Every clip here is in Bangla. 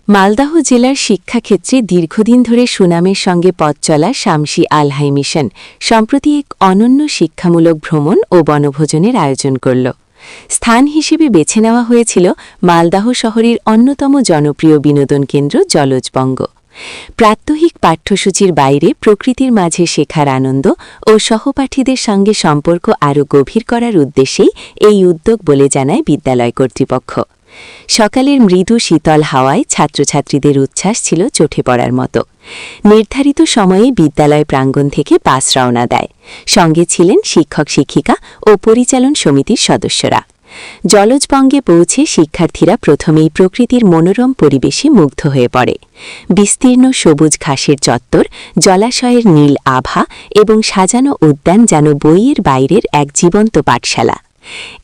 মালদহ জেলার শিক্ষাক্ষেত্রে দীর্ঘদিন ধরে সুনামের সঙ্গে পথ চলা শামসী আল হাই মিশন সম্প্রতি এক অনন্য শিক্ষামূলক ভ্রমণ ও বনভোজনের আয়োজন করল। স্থান হিসেবে বেছে নেওয়া হয়েছিল মালদহ শহরের অন্যতম জনপ্রিয় বিনোদন কেন্দ্র জলজবঙ্গ। প্রাত্যহিক পাঠ্যসূচির বাইরে প্রকৃতির মাঝে শেখার আনন্দ ও সহপাঠীদের সঙ্গে সম্পর্ক আরও গভীর করার উদ্দেশ্যেই এই উদ্যোগ বলে জানায় বিদ্যালয় কর্তৃপক্ষ। সকালের মৃদু শীতল হাওয়ায় ছাত্রছাত্রীদের উচ্ছ্বাস ছিল চোখে পড়ার মতো। নির্ধারিত সময়ে বিদ্যালয় প্রাঙ্গণ থেকে বাস রওনা দেয়। সঙ্গে ছিলেন শিক্ষক শিক্ষিকা ও পরিচালন সমিতির সদস্যরা। জলজবঙ্গে পৌঁছে শিক্ষার্থীরা প্রথমেই প্রকৃতির মনোরম পরিবেশে মুগ্ধ হয়ে পড়ে। বিস্তীর্ণ সবুজ ঘাসের চত্বর, জলাশয়ের নীল আভা এবং সাজানো উদ্যান যেন বইয়ের বাইরের এক জীবন্ত পাঠশালা।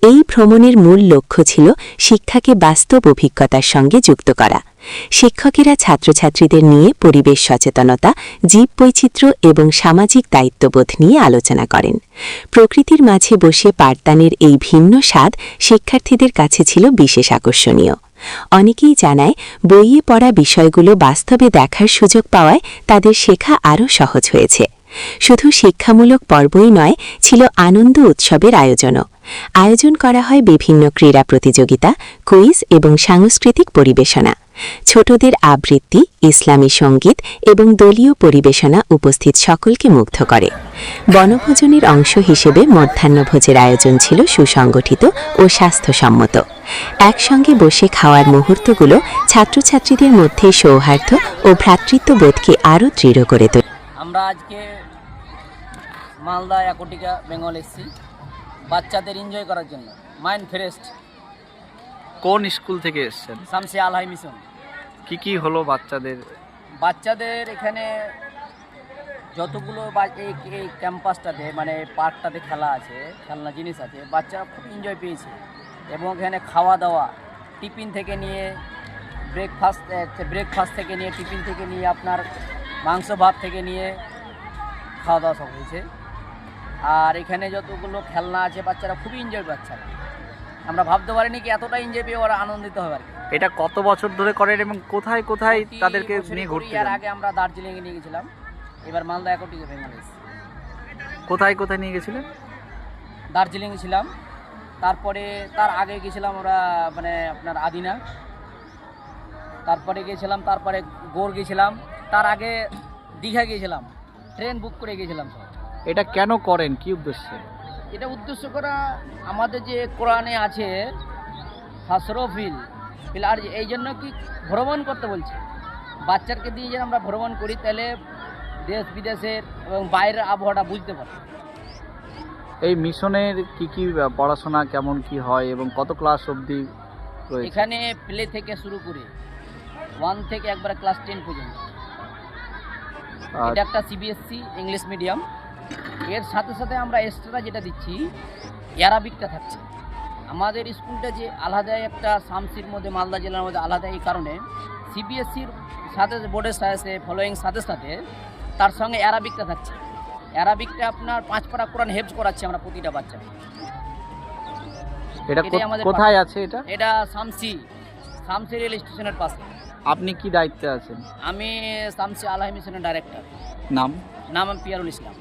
এই ভ্রমণের মূল লক্ষ্য ছিল শিক্ষাকে বাস্তব অভিজ্ঞতার সঙ্গে যুক্ত করা। শিক্ষকেরা ছাত্রছাত্রীদের নিয়ে পরিবেশ সচেতনতা, জীববৈচিত্র্য এবং সামাজিক দায়িত্ববোধ নিয়ে আলোচনা করেন। প্রকৃতির মাঝে বসে পাঠদানের এই ভিন্ন স্বাদ শিক্ষার্থীদের কাছে ছিল বিশেষ আকর্ষণীয়। অনেকেই জানায়, বইয়ে পড়া বিষয়গুলো বাস্তবে দেখার সুযোগ পাওয়ায় তাদের শেখা আরও সহজ হয়েছে। শুধু শিক্ষামূলক পর্বই নয়, ছিল আনন্দ উৎসবের আয়োজনও। আয়োজন করা হয় বিভিন্ন ক্রীড়া প্রতিযোগিতা, কুইজ এবং সাংস্কৃতিক পরিবেশনা। ছোটদের আবৃত্তি, ইসলামী সঙ্গীত এবং দলীয় পরিবেশনা উপস্থিত সকলকে মুগ্ধ করে। বনভোজনের অংশ হিসেবে মধ্যাহ্নভোজের আয়োজন ছিল সুসংগঠিত ও স্বাস্থ্যসম্মত। একসঙ্গে বসে খাওয়ার মুহূর্তগুলো ছাত্রছাত্রীদের মধ্যে সৌহার্দ্য ও ভ্রাতৃত্ববোধকে আরও দৃঢ় করে তোলে। আমরা আজকে মালদা অ্যাকোটিকা বেঙ্গল এসেছি বাচ্চাদের এনজয় করার জন্য, মাইন্ড ফ্রেশ। কোন স্কুল থেকে এসেছেন? শামসী আল হাই মিশন। কি হলো বাচ্চাদের এখানে যতগুলো এই ক্যাম্পাসটাতে মানে পার্কটাতে খেলা আছে, খেলনা জিনিস আছে, বাচ্চারা খুব এনজয় পেয়েছে। এবং এখানে খাওয়া দাওয়া টিফিন থেকে নিয়ে ব্রেকফাস্ট থেকে নিয়ে টিফিন থেকে নিয়ে আপনার মাংস ভাত থেকে নিয়ে খাওয়া দাওয়া সব হয়েছে। আর এখানে যতগুলো খেলনা আছে বাচ্চারা খুবই এনজয় পাচ্ছে। আমরা ভাবতে পারিনি কি এতটা এনজয় পেয়ে ওরা আনন্দিত হবে। আর এটা কত বছর ধরে করেন এবং কোথায় কোথায় তাদেরকে নিয়ে ঘুরতে? এর আগে আমরা দার্জিলিংয়ে নিয়ে গেছিলাম, এবার মালদা অ্যাকোটিকা বেঙ্গল। কোথায় কোথায় নিয়ে গেছিলেন? দার্জিলিংয়ে ছিলাম, তারপরে তার আগে গেছিলাম ওরা মানে আপনার আদিনা, তারপরে গিয়েছিলাম, তারপরে গোর গেছিলাম, তার আগে দীঘা গিয়েছিলাম, ট্রেন বুক করে গিয়েছিলাম সব। এটা কেন করেন, কি উদ্দেশ্যে? এটা উদ্দেশ্য করা আমাদের যে কোরআনে আছে ফাসরফিল আর এই জন্য কি ভ্রমণ করতে বলছে বাচ্চাকে দিয়ে, যে আমরা ভ্রমণ করি তাহলে দেশ বিদেশের এবং বাইরের আবহাওয়াটা বুঝতে পারি। এই মিশনের কি পড়াশোনা কেমন কি হয় এবং কত ক্লাস অবধি রয়েছে? এখানে প্লে থেকে শুরু করে 1 থেকে একবারে ক্লাস 10 পর্যন্ত। এটা একটা সিবিএসসি ইংলিশ মিডিয়াম। এর সাথে সাথে আমরা এক্সট্রা যেটা দিচ্ছি অ্যারাবিকটা থাকছে। আমাদের স্কুলটা যে আলাদা একটা শামসির মধ্যে মালদা জেলার মধ্যে আলাদা, এই কারণে সিবিএসসির সাথে বোর্ডের সাথে ফলোয়িং সাথে সাথে তার সঙ্গে অ্যারাবিকটা থাকছে। অ্যারাবিকটা আপনার 5 পারা কোরআন হেফজ করাচ্ছি আমরা প্রতিটা বাচ্চা। এটা কোথায় আছে? এটা শামসি রেল স্টেশনের পাশে। আপনি কি দায়িত্বে আছেন? আমি শামসী আল হাই মিশনের ডাইরেক্টর। নাম? নাম পিয়ারুল ইসলাম।